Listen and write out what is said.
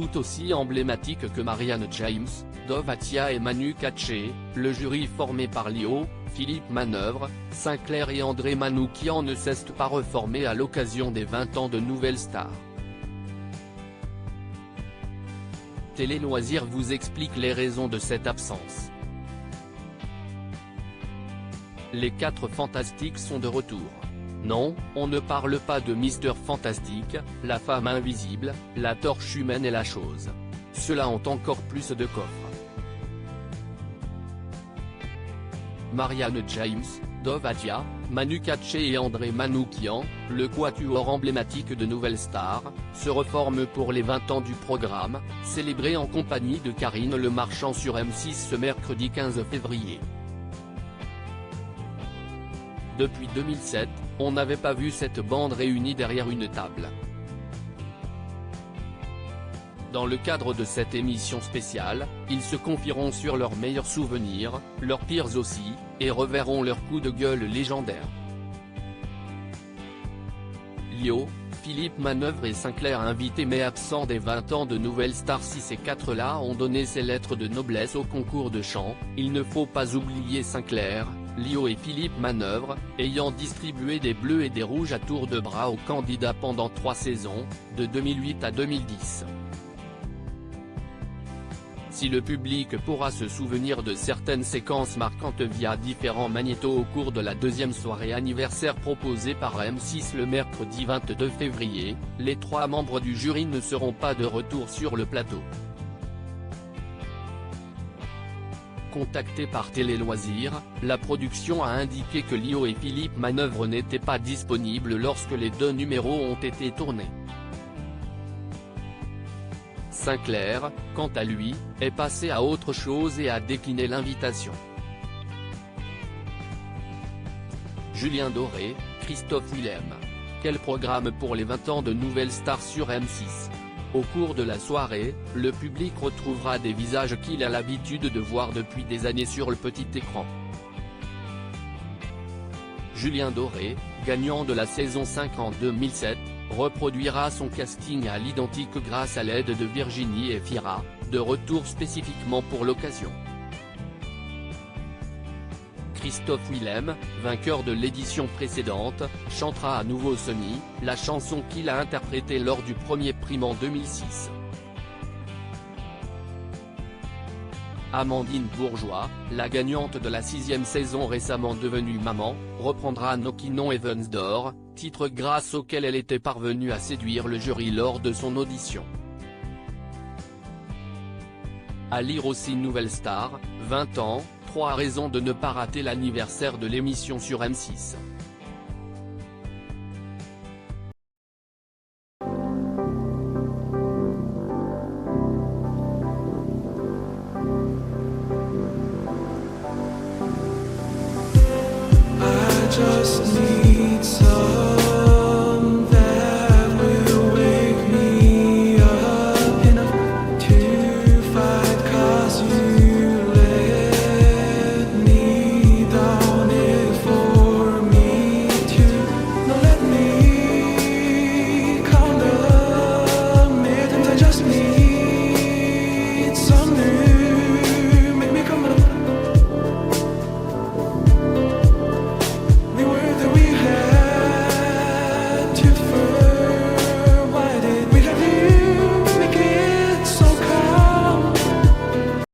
tout aussi emblématique que Marianne James, Dov Atia et Manu Katché, le jury formé par Lio, Philippe Manœuvre, Sinclair et André Manoukian ne cesse pas reformé à l'occasion des 20 ans de Nouvelle Star. Télé Loisirs vous explique les raisons de cette absence. Les 4 fantastiques sont de retour. Non, on ne parle pas de Mister Fantastique, la femme invisible, la torche humaine et la chose. Ceux-là ont encore plus de coffres. Marianne James, Dov Atia, Manu Katché et André Manoukian, le quatuor emblématique de Nouvelle Star, se reforme pour les 20 ans du programme, célébré en compagnie de Karine Le Marchand sur M6 ce mercredi 15 février. Depuis 2007, on n'avait pas vu cette bande réunie derrière une table. Dans le cadre de cette émission spéciale, ils se confieront sur leurs meilleurs souvenirs, leurs pires aussi, et reverront leurs coups de gueule légendaires. Lio, Philippe Manœuvre et Sinclair invités mais absents des 20 ans de Nouvelle Star. Si ces 4-là ont donné ces lettres de noblesse au concours de chant, il ne faut pas oublier Sinclair, Lio et Philippe Manœuvre, ayant distribué des bleus et des rouges à tour de bras aux candidats pendant 3 saisons, de 2008 à 2010. Si le public pourra se souvenir de certaines séquences marquantes via différents magnétos au cours de la deuxième soirée anniversaire proposée par M6 le mercredi 22 février, les 3 membres du jury ne seront pas de retour sur le plateau. Contacté par Télé Loisirs, la production a indiqué que Lio et Philippe Manœuvre n'étaient pas disponibles lorsque les 2 numéros ont été tournés. Sinclair, quant à lui, est passé à autre chose et a décliné l'invitation. Julien Doré, Christophe Willem. Quel programme pour les 20 ans de Nouvelle Star sur M6 ? Au cours de la soirée, le public retrouvera des visages qu'il a l'habitude de voir depuis des années sur le petit écran. Julien Doré, gagnant de la saison 5 en 2007, reproduira son casting à l'identique grâce à l'aide de Virginie Efira, de retour spécifiquement pour l'occasion. Christophe Willem, vainqueur de l'édition précédente, chantera à nouveau Sunny, la chanson qu'il a interprétée lors du premier prime en 2006. Amandine Bourgeois, la gagnante de la 6e saison récemment devenue maman, reprendra No Quinon Evans d'Or, titre grâce auquel elle était parvenue à séduire le jury lors de son audition. À lire aussi Nouvelle Star, 20 ans, 3 raisons de ne pas rater l'anniversaire de l'émission sur M6. Just need